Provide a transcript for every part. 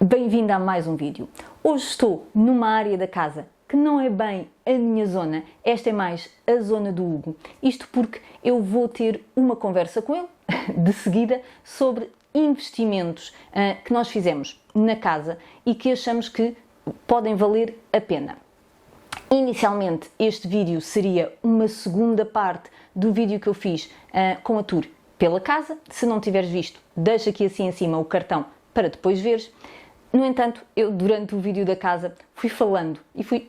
Bem-vindo a mais um vídeo. Hoje estou numa área da casa que não é bem a minha zona, esta é mais a zona do Hugo. Isto porque eu vou ter uma conversa com ele, de seguida, sobre investimentos que nós fizemos na casa e que achamos que podem valer a pena. Inicialmente este vídeo seria uma segunda parte do vídeo que eu fiz com a tour pela casa. Se não tiveres visto, deixa aqui assim em cima o cartão para depois veres. No entanto, eu durante o vídeo da casa fui falando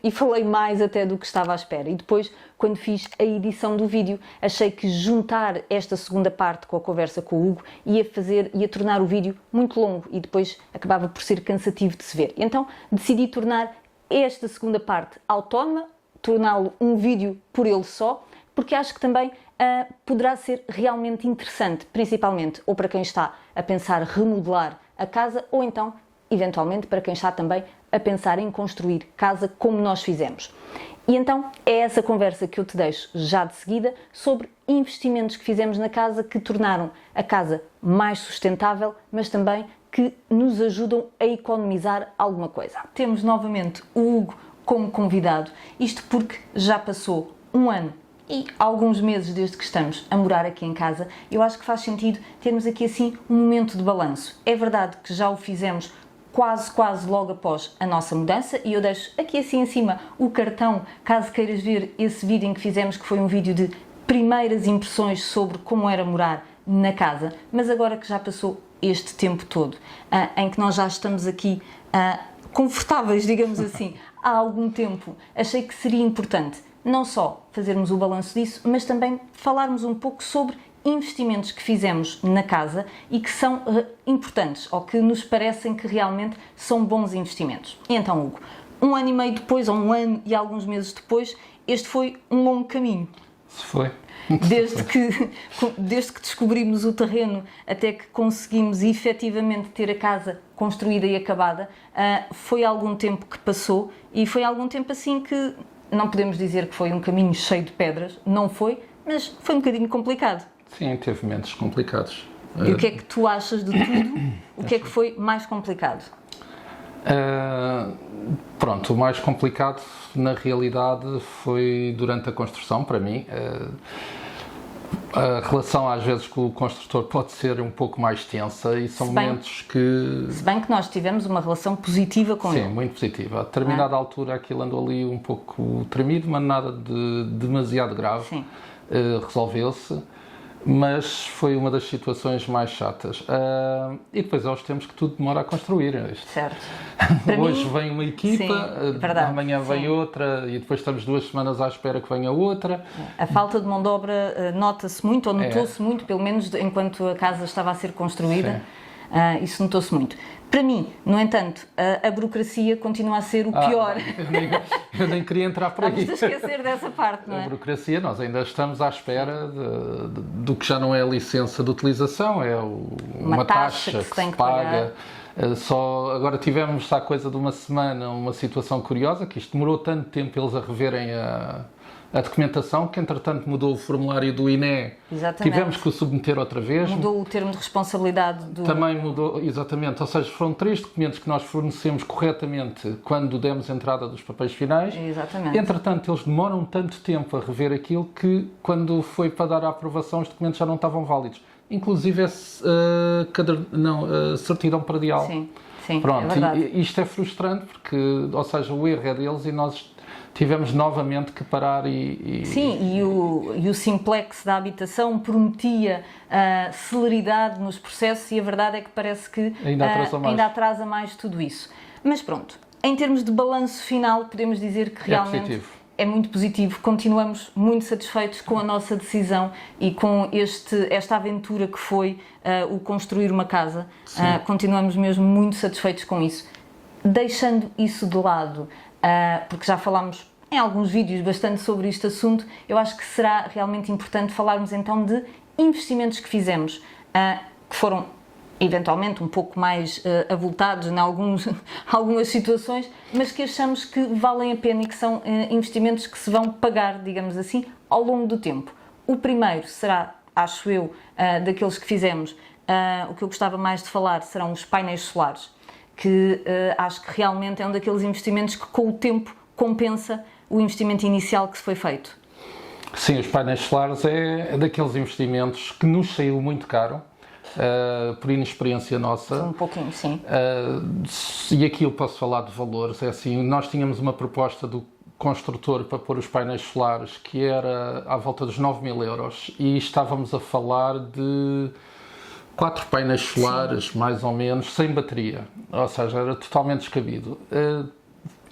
e falei mais até do que estava à espera. E depois, quando fiz a edição do vídeo, achei que juntar esta segunda parte com a conversa com o Hugo ia tornar o vídeo muito longo e depois acabava por ser cansativo de se ver. Então decidi tornar esta segunda parte autónoma, torná-lo um vídeo por ele só, porque acho que também poderá ser realmente interessante, principalmente ou para quem está a pensar remodelar a casa ou então eventualmente para quem está também a pensar em construir casa como nós fizemos. E então é essa conversa que eu te deixo já de seguida sobre investimentos que fizemos na casa que tornaram a casa mais sustentável, mas também que nos ajudam a economizar alguma coisa. Temos novamente o Hugo como convidado, isto porque já passou um ano e alguns meses desde que estamos a morar aqui em casa. Eu acho que faz sentido termos aqui assim um momento de balanço. É verdade que já o fizemos quase logo após a nossa mudança e eu deixo aqui assim em cima o cartão, caso queiras ver esse vídeo em que fizemos, que foi um vídeo de primeiras impressões sobre como era morar na casa, mas agora que já passou este tempo todo, em que nós já estamos aqui confortáveis, digamos assim, há algum tempo, achei que seria importante não só fazermos o balanço disso, mas também falarmos um pouco sobre investimentos que fizemos na casa e que são importantes ou que nos parecem que realmente são bons investimentos. E então, Hugo, um ano e meio depois, ou um ano e alguns meses depois, este foi um longo caminho. Foi. Desde que descobrimos o terreno até que conseguimos efetivamente ter a casa construída e acabada, foi algum tempo que passou e foi algum tempo assim que não podemos dizer que foi um caminho cheio de pedras, não foi, mas foi um bocadinho complicado. Sim, teve momentos complicados. E o que é que tu achas de tudo? O que é que foi mais complicado? Pronto, o mais complicado na realidade foi durante a construção, para mim. A relação às vezes com o construtor pode ser um pouco mais tensa e são momentos que... Se bem que nós tivemos uma relação positiva com ele. Sim, muito positiva. A determinada altura aquilo andou ali um pouco tremido, mas nada de demasiado grave. Sim. Resolveu-se. Mas foi uma das situações mais chatas. E depois aos tempos que tudo demora a construir. Certo. Hoje vem uma equipa, sim, amanhã vem outra e depois estamos 2 semanas à espera que venha outra. A falta de mão de obra nota-se muito, ou notou-se muito, pelo menos enquanto a casa estava a ser construída. Isso notou-se muito. Para mim, no entanto, a burocracia continua a ser o pior. Eu nem queria entrar por aí. Vamos esquecer dessa parte, não é? A burocracia, nós ainda estamos à espera do que já não é a licença de utilização, é uma taxa que se paga. Agora tivemos há coisa de uma semana uma situação curiosa, que isto demorou tanto tempo eles a reverem a documentação, que entretanto mudou o formulário do INE. Exatamente. Tivemos que o submeter outra vez. Mudou o termo de responsabilidade do... Também mudou, exatamente, ou seja, foram 3 documentos que nós fornecemos corretamente quando demos entrada dos papéis finais. Exatamente. Entretanto, eles demoram tanto tempo a rever aquilo que quando foi para dar a aprovação os documentos já não estavam válidos. Inclusive a certidão predial. Sim, sim, pronto, é verdade. E isto é frustrante porque, ou seja, o erro é deles e nós tivemos novamente que parar Sim, e o simplex da habitação prometia celeridade nos processos e a verdade é que parece que ainda atrasa mais tudo isso. Mas pronto, em termos de balanço final, podemos dizer que realmente é muito positivo. Continuamos muito satisfeitos com a nossa decisão e com esta aventura que foi o construir uma casa. Continuamos mesmo muito satisfeitos com isso. Deixando isso de lado, porque já falámos em alguns vídeos bastante sobre este assunto, eu acho que será realmente importante falarmos então de investimentos que fizemos, que foram eventualmente um pouco mais avultados em algumas situações, mas que achamos que valem a pena e que são investimentos que se vão pagar, digamos assim, ao longo do tempo. O primeiro será, acho eu, daqueles que fizemos, o que eu gostava mais de falar serão os painéis solares, que acho que realmente é um daqueles investimentos que com o tempo compensa o investimento inicial que se foi feito. Sim, os painéis solares é daqueles investimentos que nos saiu muito caro, por inexperiência nossa. Um pouquinho, sim. E aqui eu posso falar de valores, é assim, nós tínhamos uma proposta do construtor para pôr os painéis solares que era à volta dos 9.000 euros e estávamos a falar de 4 painéis solares, sim, mais ou menos, sem bateria, ou seja, era totalmente descabido.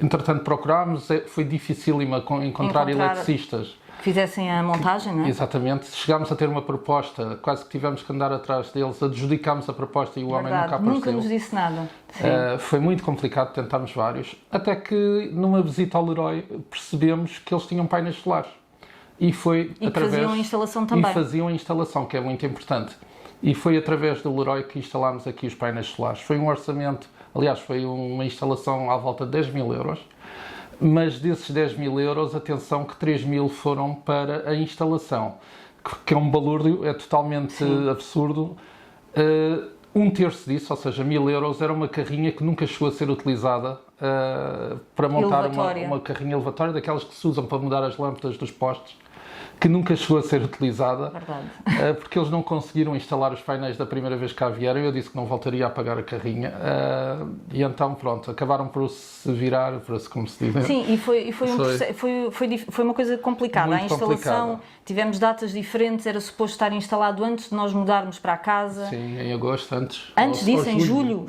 Entretanto procurámos, foi difícil encontrar eletricistas que fizessem a montagem, não é? Exatamente. Chegámos a ter uma proposta, quase que tivemos que andar atrás deles, adjudicámos a proposta e o homem nunca apareceu. Nunca nos disse nada. Foi muito complicado, tentámos vários, até que numa visita ao Leroy percebemos que eles tinham painéis solares. E faziam a instalação também. E faziam a instalação, que é muito importante. E foi através do Leroy que instalámos aqui os painéis solares. Foi um orçamento, aliás, foi uma instalação à volta de 10.000 euros. Mas desses 10.000 euros, atenção que 3.000 foram para a instalação, que é um balúrdio, é totalmente sim, absurdo. Um terço disso, ou seja, 1.000 euros, era uma carrinha que nunca chegou a ser utilizada para montar uma carrinha elevatória, daquelas que se usam para mudar as lâmpadas dos postes, que nunca chegou a ser utilizada, porque eles não conseguiram instalar os painéis da primeira vez que cá vieram. Eu disse que não voltaria a pagar a carrinha, e então pronto, acabaram por se virar, como se diz. Sim, e foi uma coisa complicada. Muito a instalação, complicada. Tivemos datas diferentes, era suposto estar instalado antes de nós mudarmos para a casa. Sim, em agosto, antes disso, em julho.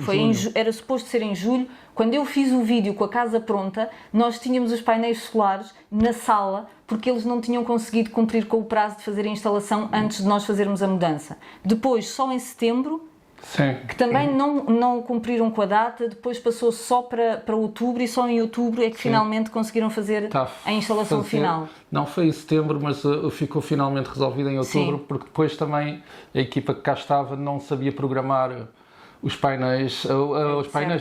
Era suposto ser em julho. Quando eu fiz o vídeo com a casa pronta, nós tínhamos os painéis solares na sala, porque eles não tinham conseguido cumprir com o prazo de fazer a instalação antes de nós fazermos a mudança. Depois, só em setembro, sim, que também não cumpriram com a data, depois passou só para outubro e só em outubro é que sim, finalmente conseguiram fazer a instalação final. Não foi em setembro, mas ficou finalmente resolvido em outubro, sim, porque depois também a equipa que cá estava não sabia programar os painéis,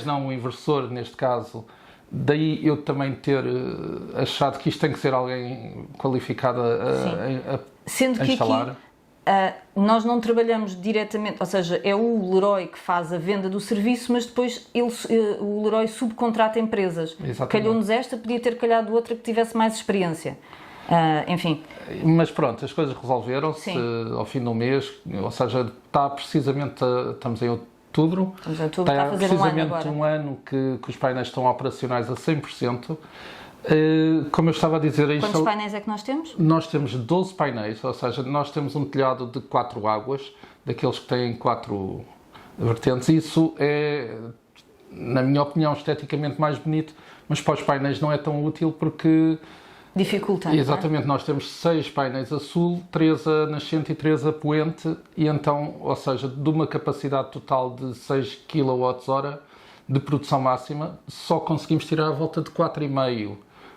não, o inversor neste caso. Daí eu também ter achado que isto tem que ser alguém qualificado a instalar. Aqui, nós não trabalhamos diretamente, ou seja, é o Leroy que faz a venda do serviço, mas depois o Leroy subcontrata empresas. Calhou-nos esta, podia ter calhado outra que tivesse mais experiência. Enfim. Mas pronto, as coisas resolveram-se ao fim do mês, ou seja, estamos em outubro, está a fazer precisamente um ano que os painéis estão operacionais a 100%. Como eu estava a dizer... Quantos painéis é que nós temos? Nós temos 12 painéis, ou seja, nós temos um telhado de 4 águas, daqueles que têm 4 vertentes. Isso é, na minha opinião, esteticamente mais bonito, mas para os painéis não é tão útil porque... Dificulta. Exatamente, nós temos 6 painéis a sul, 3 a nascente e 3 a poente, e então, ou seja, de uma capacidade total de 6 kWh de produção máxima, só conseguimos tirar a volta de 4,5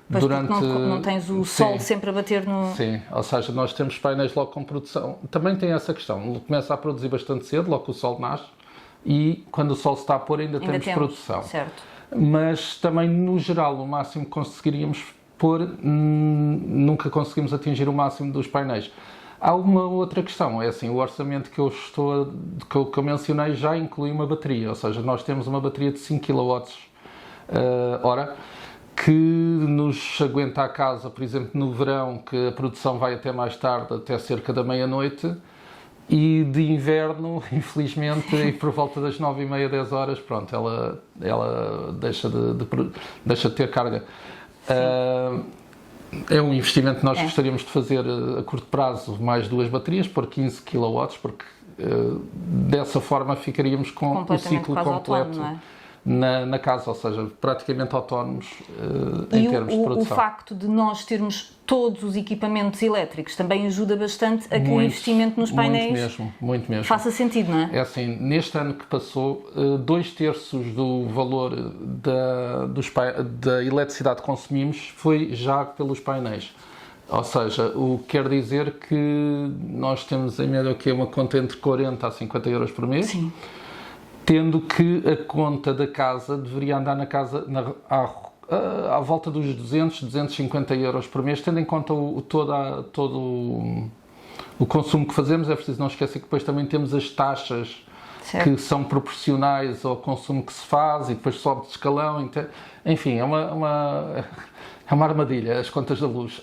durante... não tens o sol sempre a bater no... Sim, ou seja, nós temos painéis logo com produção. Também tem essa questão, começa a produzir bastante cedo, logo que o sol nasce, e quando o sol se está a pôr ainda temos produção. Certo. Mas também, no geral, o máximo que conseguiríamos nunca conseguimos atingir o máximo dos painéis. Há uma outra questão, é assim, o orçamento que eu mencionei já inclui uma bateria, ou seja, nós temos uma bateria de 5 kWh que nos aguenta a casa, por exemplo, no verão, que a produção vai até mais tarde, até cerca da meia-noite, e de inverno, infelizmente, e por volta das 9h30, 10 horas, pronto, ela deixa de ter carga. É um investimento que nós gostaríamos de fazer a curto prazo, mais 2 baterias, por 15 kW, porque dessa forma ficaríamos com o ciclo completo na casa, ou seja, praticamente autónomos em termos de produção. O facto de nós termos todos os equipamentos elétricos também ajuda bastante a que o investimento nos painéis muito mesmo. faça sentido, não é? É assim, neste ano que passou, 2/3 do valor da eletricidade que consumimos foi já pelos painéis. Ou seja, o que quer dizer que nós temos em média uma conta entre 40 a 50 euros por mês. Sim. Tendo que a conta da casa deveria andar na casa à volta dos 200, 250 euros por mês, tendo em conta todo o consumo que fazemos. É preciso não esquecer que depois também temos as taxas que são proporcionais ao consumo que se faz e depois sobe de escalão. Enfim, é uma armadilha, as contas da luz.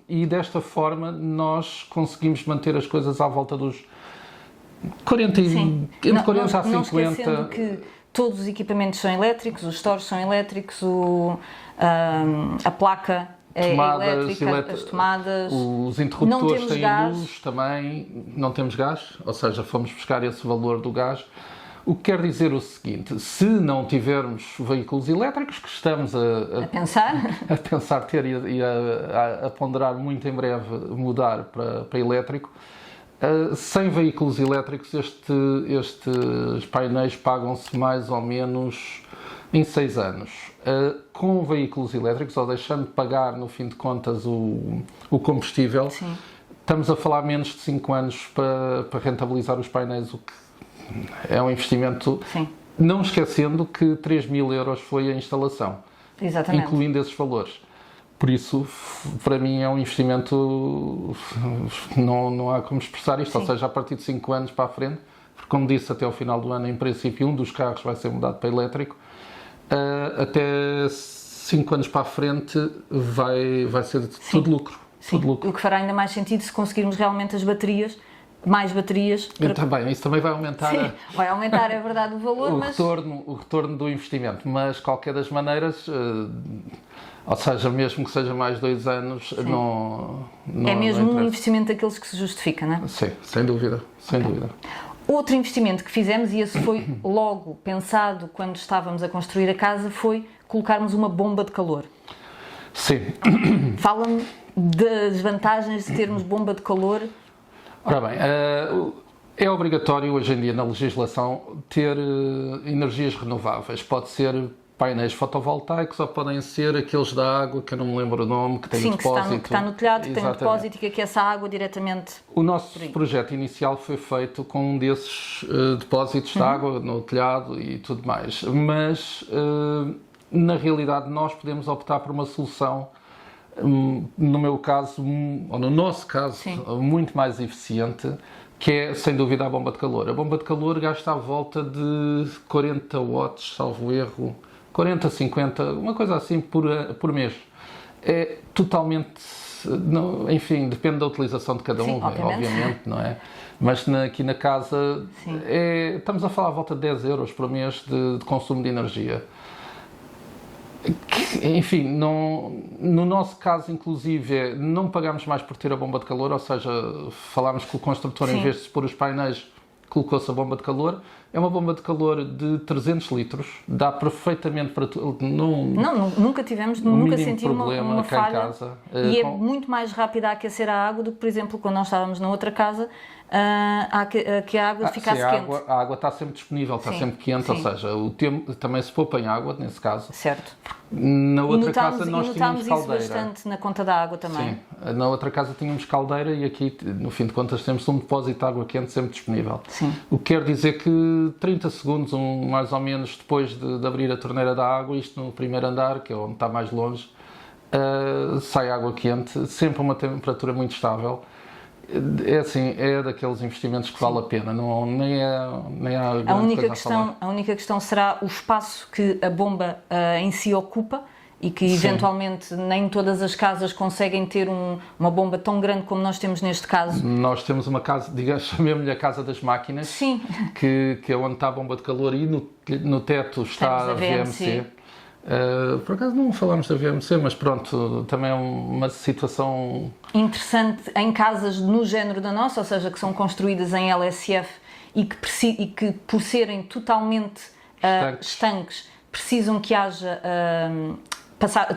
E desta forma nós conseguimos manter as coisas à volta dos 40, entre 40 a 50. Não esquecendo que todos os equipamentos são elétricos, os stores são elétricos, a placa é elétrica, as tomadas. Os interruptores têm luz também, não temos gás, ou seja, fomos buscar esse valor do gás. O que quer dizer o seguinte, se não tivermos veículos elétricos, que estamos a pensar ter e a ponderar muito em breve mudar para elétrico, sem veículos elétricos estes painéis pagam-se mais ou menos em 6 anos. Com veículos elétricos, ou deixando de pagar, no fim de contas, o combustível, Sim. estamos a falar menos de 5 anos para rentabilizar os painéis, o que é um investimento. Sim. Não esquecendo que 3.000 euros foi a instalação, Exatamente. Incluindo esses valores. Por isso, para mim, é um investimento, não há como expressar isto, Sim. Ou seja, a partir de 5 anos para a frente, porque como disse, até ao final do ano, em princípio, um dos carros vai ser mudado para elétrico, até 5 anos para a frente vai ser tudo lucro. Sim. Tudo lucro. O que fará ainda mais sentido se conseguirmos realmente as baterias, mais baterias. Isso também vai aumentar. Sim, vai aumentar, é verdade, o valor, o retorno do investimento, mas qualquer das maneiras, ou seja, mesmo que seja mais 2 anos, não é mesmo um investimento daqueles que se justifica, não é? Sim, sem dúvida, sem dúvida. Outro investimento que fizemos, e esse foi logo pensado quando estávamos a construir a casa, foi colocarmos uma bomba de calor. Sim. Fala-me das vantagens de termos bomba de calor. Ora bem, é obrigatório hoje em dia na legislação ter energias renováveis. Pode ser painéis fotovoltaicos ou podem ser aqueles da água, que eu não me lembro o nome, que tem depósito. Que está no telhado, que tem um depósito e que aquece a água diretamente. O nosso projeto inicial foi feito com um desses depósitos de água no telhado e tudo mais. Mas, na realidade, nós podemos optar por uma solução, no meu caso, ou no nosso caso, Sim. muito mais eficiente, que é, sem dúvida, a bomba de calor. A bomba de calor gasta à volta de 40 watts, salvo erro, 40, 50, uma coisa assim por mês. É totalmente, enfim, depende da utilização de cada um, obviamente, não é? Mas aqui na casa, estamos a falar à volta de 10 euros por mês de consumo de energia. Enfim, no nosso caso, inclusive, não pagamos mais por ter a bomba de calor, ou seja, falámos que o construtor, Sim. em vez de pôr os painéis, colocou-se a bomba de calor. É uma bomba de calor de 300 litros, dá perfeitamente para tudo. Nunca senti uma falha. Em casa. E é muito mais rápido a aquecer a água do que, por exemplo, quando nós estávamos na outra casa, que a água ficasse quente. A água está sempre disponível, está sempre quente, Sim. ou seja, o tempo também se poupa em água, nesse caso. Certo. Na outra casa nós tínhamos caldeira. Isso bastante na conta da água também. Sim, na outra casa tínhamos caldeira e aqui, no fim de contas, temos um depósito de água quente sempre disponível. Sim. O que quer dizer que 30 segundos, mais ou menos, depois de abrir a torneira da água, isto no primeiro andar, que é onde está mais longe, sai água quente, sempre a uma temperatura muito estável. É assim, é daqueles investimentos que vale a pena, nem há grande coisa a falar. A única questão será o espaço que a bomba em si ocupa e que eventualmente nem todas as casas conseguem ter uma bomba tão grande como nós temos neste caso. Nós temos uma casa, chamemos-lhe a casa das máquinas, Sim. Que é onde está a bomba de calor e no teto está a VMC. Por acaso não falámos da VMC, mas pronto, também é uma situação interessante em casas no género da nossa, ou seja, que são construídas em LSF e que por serem totalmente estanques, precisam que haja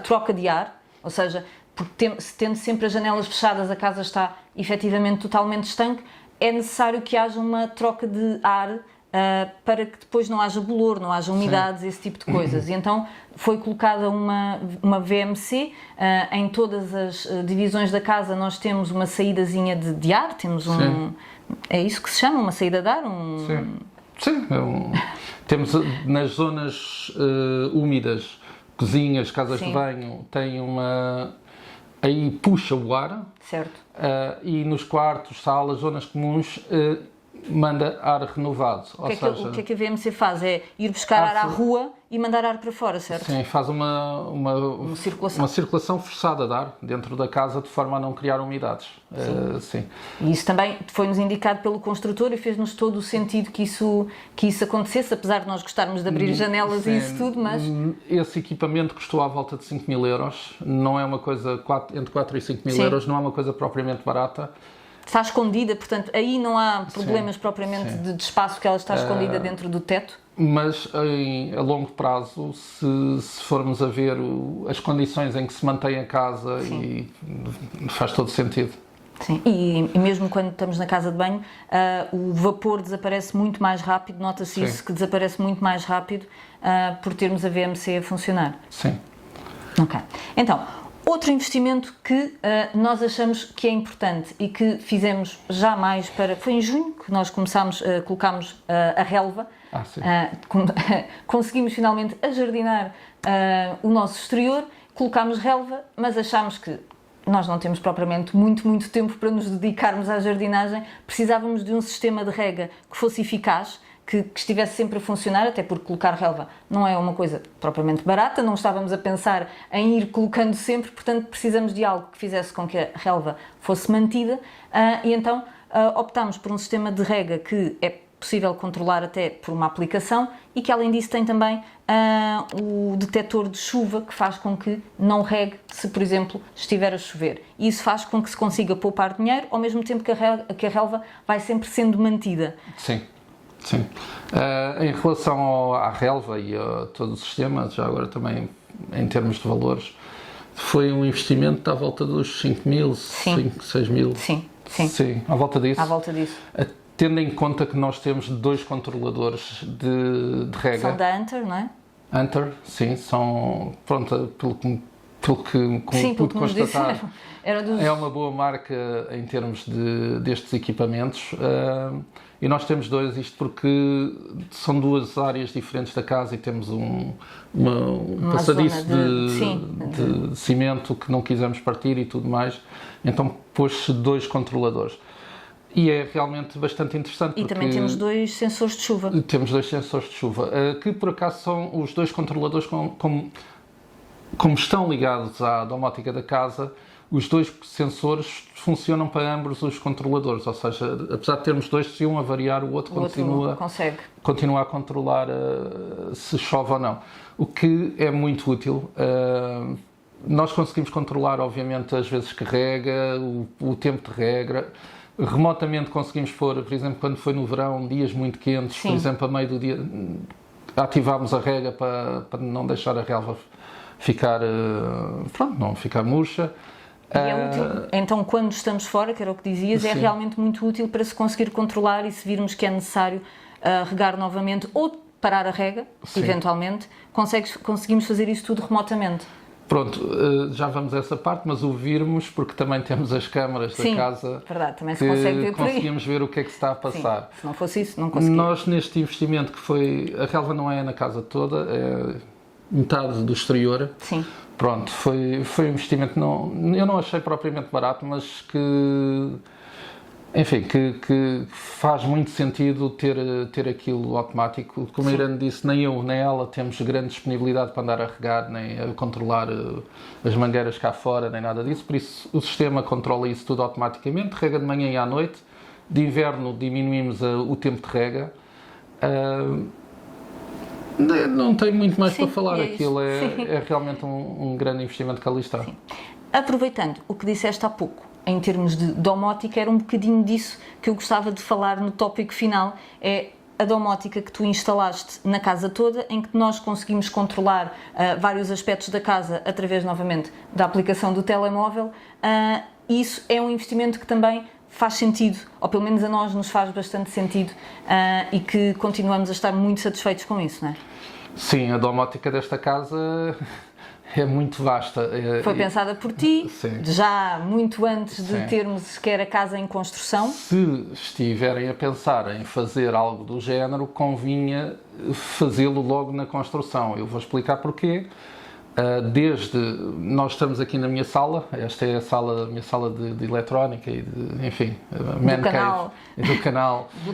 troca de ar, ou seja, porque tendo sempre as janelas fechadas, a casa está efetivamente totalmente estanque, é necessário que haja uma troca de ar para que depois não haja bolor, não haja umidades, Sim. esse tipo de coisas. E então foi colocada uma VMC, em todas as divisões da casa nós temos uma saídazinha de ar, temos é isso que se chama, uma saída de ar? Sim. Temos nas zonas úmidas, cozinhas, casas Sim. de banho, tem aí puxa o ar. Certo. E nos quartos, salas, zonas comuns, manda ar renovado. O que é que a VMC faz? É ir buscar ar à rua e mandar ar para fora, certo? Sim, faz uma circulação forçada de ar dentro da casa de forma a não criar umidades. Sim. E isso também foi-nos indicado pelo construtor e fez-nos todo o sentido que isso acontecesse, apesar de nós gostarmos de abrir janelas e isso tudo, mas... Esse equipamento custou à volta de 5 mil euros, não é uma coisa, entre 4 e 5 mil euros, não é uma coisa propriamente barata. Está escondida, portanto, aí não há problemas propriamente de espaço, que ela está escondida dentro do teto? Mas a longo prazo, se formos a ver as condições em que se mantém a casa, e faz todo sentido. Sim, e mesmo quando estamos na casa de banho, o vapor desaparece muito mais rápido, nota-se isso, que desaparece muito mais rápido por termos a VMC a funcionar. Sim. Ok. Então, outro investimento que nós achamos que é importante e que fizemos já mais foi em junho que nós colocámos a relva. Conseguimos finalmente ajardinar o nosso exterior, colocámos relva, mas achámos que nós não temos propriamente muito tempo para nos dedicarmos à jardinagem, precisávamos de um sistema de rega que fosse eficaz, que estivesse sempre a funcionar, até porque colocar relva não é uma coisa propriamente barata, não estávamos a pensar em ir colocando sempre, portanto precisamos de algo que fizesse com que a relva fosse mantida e então optámos por um sistema de rega que é possível controlar até por uma aplicação e que além disso tem também o detector de chuva que faz com que não regue se, por exemplo, estiver a chover. E isso faz com que se consiga poupar dinheiro ao mesmo tempo que a relva vai sempre sendo mantida. Sim. Sim. Em relação à relva e a todo o sistema, já agora também em termos de valores, foi um investimento à volta dos 5 mil, 6 mil. Sim. Sim, à volta disso. À volta disso. Tendo em conta que nós temos 2 controladores de rega. São da Hunter, não é? Hunter, sim, são, pronto, pelo que pude constatar, é uma boa marca em termos destes equipamentos. E nós temos 2, isto porque são 2 áreas diferentes da casa e temos um passadiço de cimento que não quisemos partir e tudo mais, então pôs-se 2 controladores. E é realmente bastante interessante. E também temos 2 sensores de chuva. Temos 2 sensores de chuva, que por acaso são os 2 controladores, como estão ligados à domótica da casa, os 2 sensores funcionam para ambos os controladores, ou seja, apesar de termos 2, se um a variar, o outro continua a controlar se chove ou não. O que é muito útil. Nós conseguimos controlar, obviamente, as vezes que rega, o tempo de rega. Remotamente conseguimos pôr, por exemplo, quando foi no verão, dias muito quentes, por exemplo, a meio do dia, ativámos a rega para não deixar a relva ficar, não ficar murcha. E é útil. Então, quando estamos fora, que era o que dizias, é realmente muito útil para se conseguir controlar e se virmos que é necessário regar novamente ou parar a rega, eventualmente, conseguimos fazer isso tudo remotamente. Pronto, já vamos a essa parte, mas o virmos, porque também temos as câmaras da casa, verdade, também se consegue ver por aí. Conseguimos ver o que é que se está a passar. Se não fosse isso, não conseguimos. Nós, neste investimento que foi, a relva não é na casa toda, é metade do exterior. Sim. Pronto, foi um investimento, eu não achei propriamente barato, mas que faz muito sentido ter aquilo automático. Como a Irene disse, nem eu nem ela temos grande disponibilidade para andar a regar, nem a controlar as mangueiras cá fora, nem nada disso, por isso o sistema controla isso tudo automaticamente, rega de manhã e à noite, de inverno diminuímos o tempo de rega. Não tenho muito mais para falar, aquilo é realmente um grande investimento que ali está. Sim. Aproveitando o que disseste há pouco, em termos de domótica, era um bocadinho disso que eu gostava de falar no tópico final, é a domótica que tu instalaste na casa toda, em que nós conseguimos controlar vários aspectos da casa através, novamente, da aplicação do telemóvel. Isso é um investimento que também faz sentido, ou pelo menos a nós nos faz bastante sentido, e que continuamos a estar muito satisfeitos com isso, não é? Sim, a domótica desta casa é muito vasta. Foi pensada por ti, já muito antes de termos sequer a casa em construção. Se estiverem a pensar em fazer algo do género, convinha fazê-lo logo na construção. Eu vou explicar porquê. Desde, nós estamos aqui na minha sala, esta é a minha sala de eletrónica e enfim, do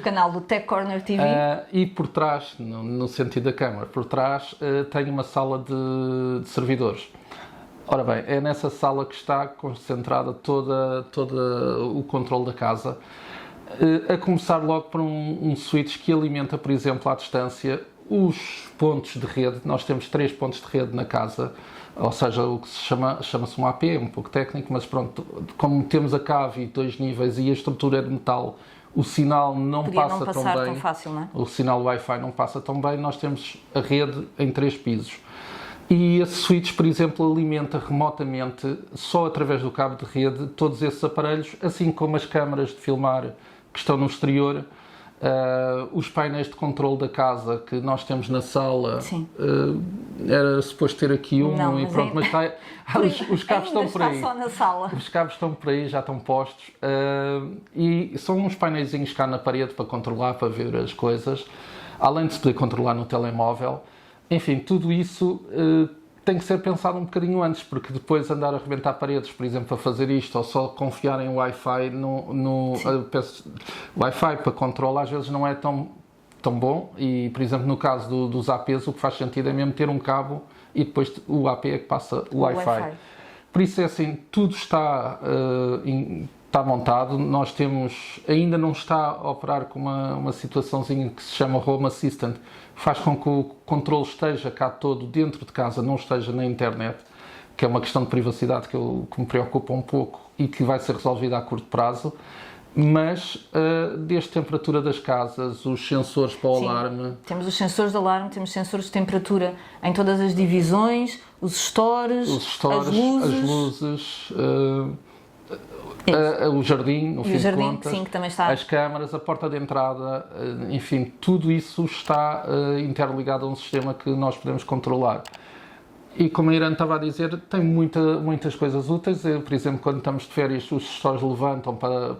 canal do Tech Corner TV. E por trás, no sentido da câmara, por trás tenho uma sala de servidores. Ora bem, é nessa sala que está concentrada todo o controle da casa, a começar logo por um switch que alimenta, por exemplo, à distância, os pontos de rede. Nós temos 3 pontos de rede na casa, ou seja, o que chama-se um AP, um pouco técnico, mas pronto, como temos a cave e 2 níveis e a estrutura é de metal, o sinal não passa tão bem. Tão fácil, não é? O sinal Wi-Fi não passa tão bem, nós temos a rede em 3 pisos. E esse switch, por exemplo, alimenta remotamente, só através do cabo de rede, todos esses aparelhos, assim como as câmaras de filmar que estão no exterior, os painéis de controle da casa que nós temos na sala. Era suposto ter aqui e pronto, mas está, os cabos estão por aí. Só na sala. Os cabos estão por aí, já estão postos, e são uns paineizinhos cá na parede para controlar, para ver as coisas, além de se poder controlar no telemóvel. Enfim, tudo isso tem que ser pensado um bocadinho antes, porque depois andar a arrebentar paredes, por exemplo, a fazer isto, ou só confiar em Wi-Fi Wi-Fi para controle, às vezes não é tão bom. E, por exemplo, no caso dos APs, o que faz sentido é mesmo ter um cabo e depois o AP é que passa o Wi-Fi. Por isso é assim, tudo está montado. Nós ainda não está a operar com uma situaçãozinha que se chama Home Assistant, faz com que o controle esteja cá todo dentro de casa, não esteja na internet, que é uma questão de privacidade que me preocupa um pouco e que vai ser resolvida a curto prazo. Mas desde a temperatura das casas, os sensores para o alarme... Temos os sensores de alarme, temos sensores de temperatura em todas as divisões, os stores, as luzes, o jardim, no fim de contas, sim, que também está. As câmaras, a porta de entrada, enfim, tudo isso está interligado a um sistema que nós podemos controlar. E como a Irene estava a dizer, tem muitas coisas úteis. Por exemplo, quando estamos de férias, os gestores levantam para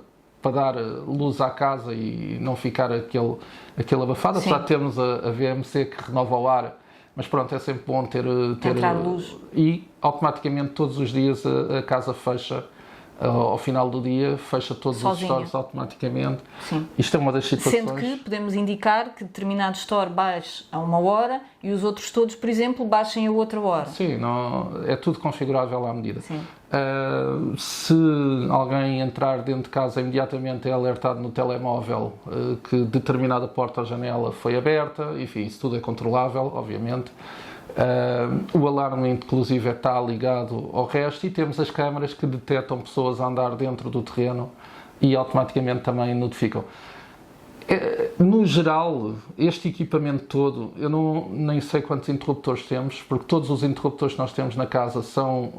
dar luz à casa e não ficar aquele abafado. Apesar de termos a VMC que renova o ar, mas pronto, é sempre bom ter luz. E automaticamente todos os dias a casa fecha. Ao final do dia, fecha todos os stores automaticamente. Sim. Isto é uma das situações... Sendo que podemos indicar que determinado store baixe a 1 hora e os outros todos, por exemplo, baixem a outra hora. Sim, é tudo configurável à medida. Se alguém entrar dentro de casa, imediatamente é alertado no telemóvel que determinada porta ou janela foi aberta. Enfim, isso tudo é controlável, obviamente. O alarme, inclusive, está ligado ao resto, e temos as câmaras que detectam pessoas a andar dentro do terreno e automaticamente também notificam. No geral, este equipamento todo, eu nem sei quantos interruptores temos, porque todos os interruptores que nós temos na casa são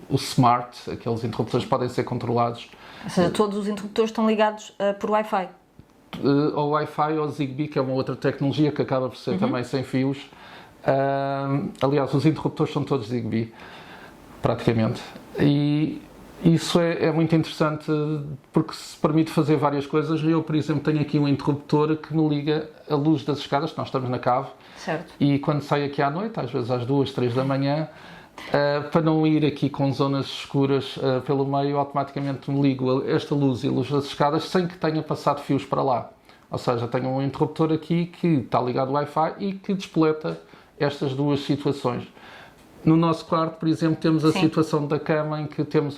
os smart, aqueles interruptores que podem ser controlados. Ou seja, todos os interruptores estão ligados por Wi-Fi? Ao Wi-Fi ou Zigbee, que é uma outra tecnologia que acaba por ser também sem fios. Aliás, os interruptores são todos Zigbee, praticamente, e isso é muito interessante porque se permite fazer várias coisas. Eu, por exemplo, tenho aqui um interruptor que me liga a luz das escadas, que nós estamos na cave, certo. E quando saio aqui à noite, às vezes às 2, 3 da manhã, para não ir aqui com zonas escuras pelo meio, automaticamente me ligo esta luz e a luz das escadas sem que tenha passado fios para lá. Ou seja, tenho um interruptor aqui que está ligado ao Wi-Fi e que despoleta estas duas situações. No nosso quarto, por exemplo, temos a situação da cama em que temos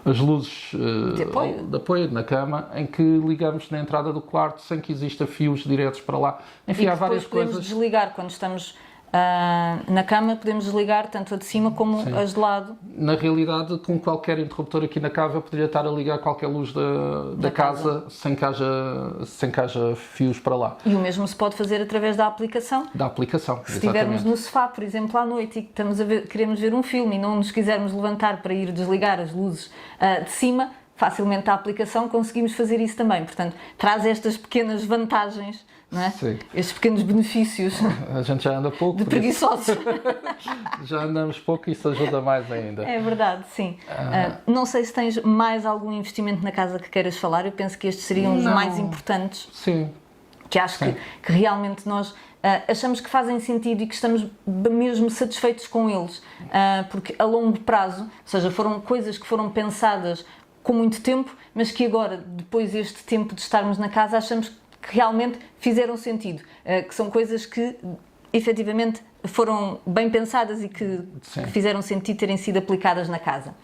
as luzes de apoio na cama, em que ligamos na entrada do quarto sem que exista fios diretos para lá. Enfim, há várias coisas. Podemos desligar quando estamos na cama, podemos desligar tanto a de cima como as de lado. Na realidade, com qualquer interruptor aqui na cave, eu poderia estar a ligar qualquer luz da casa sem que haja fios para lá. E o mesmo se pode fazer através da aplicação? Da aplicação, se estivermos no sofá, por exemplo, à noite e queremos ver um filme e não nos quisermos levantar para ir desligar as luzes de cima, facilmente a aplicação conseguimos fazer isso também. Portanto, traz estas pequenas vantagens, não é? Sim. Estes pequenos benefícios. A gente já anda pouco. De preguiçosos. Já andamos pouco e isso ajuda mais ainda. É verdade, sim. Não sei se tens mais algum investimento na casa que queiras falar. Eu penso que estes seriam os mais importantes. Sim. que acho que realmente nós achamos que fazem sentido e que estamos mesmo satisfeitos com eles, porque a longo prazo, ou seja, foram coisas que foram pensadas com muito tempo, mas que agora, depois deste tempo de estarmos na casa, achamos que realmente fizeram sentido, que são coisas que efetivamente foram bem pensadas e que fizeram sentido terem sido aplicadas na casa.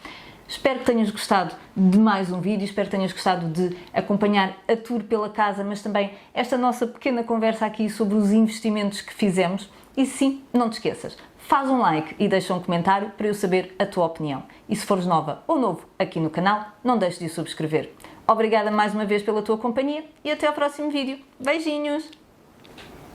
Espero que tenhas gostado de mais um vídeo, espero que tenhas gostado de acompanhar a tour pela casa, mas também esta nossa pequena conversa aqui sobre os investimentos que fizemos. E sim, não te esqueças, faz um like e deixa um comentário para eu saber a tua opinião. E se fores nova ou novo aqui no canal, não deixes de o subscrever. Obrigada mais uma vez pela tua companhia e até ao próximo vídeo. Beijinhos!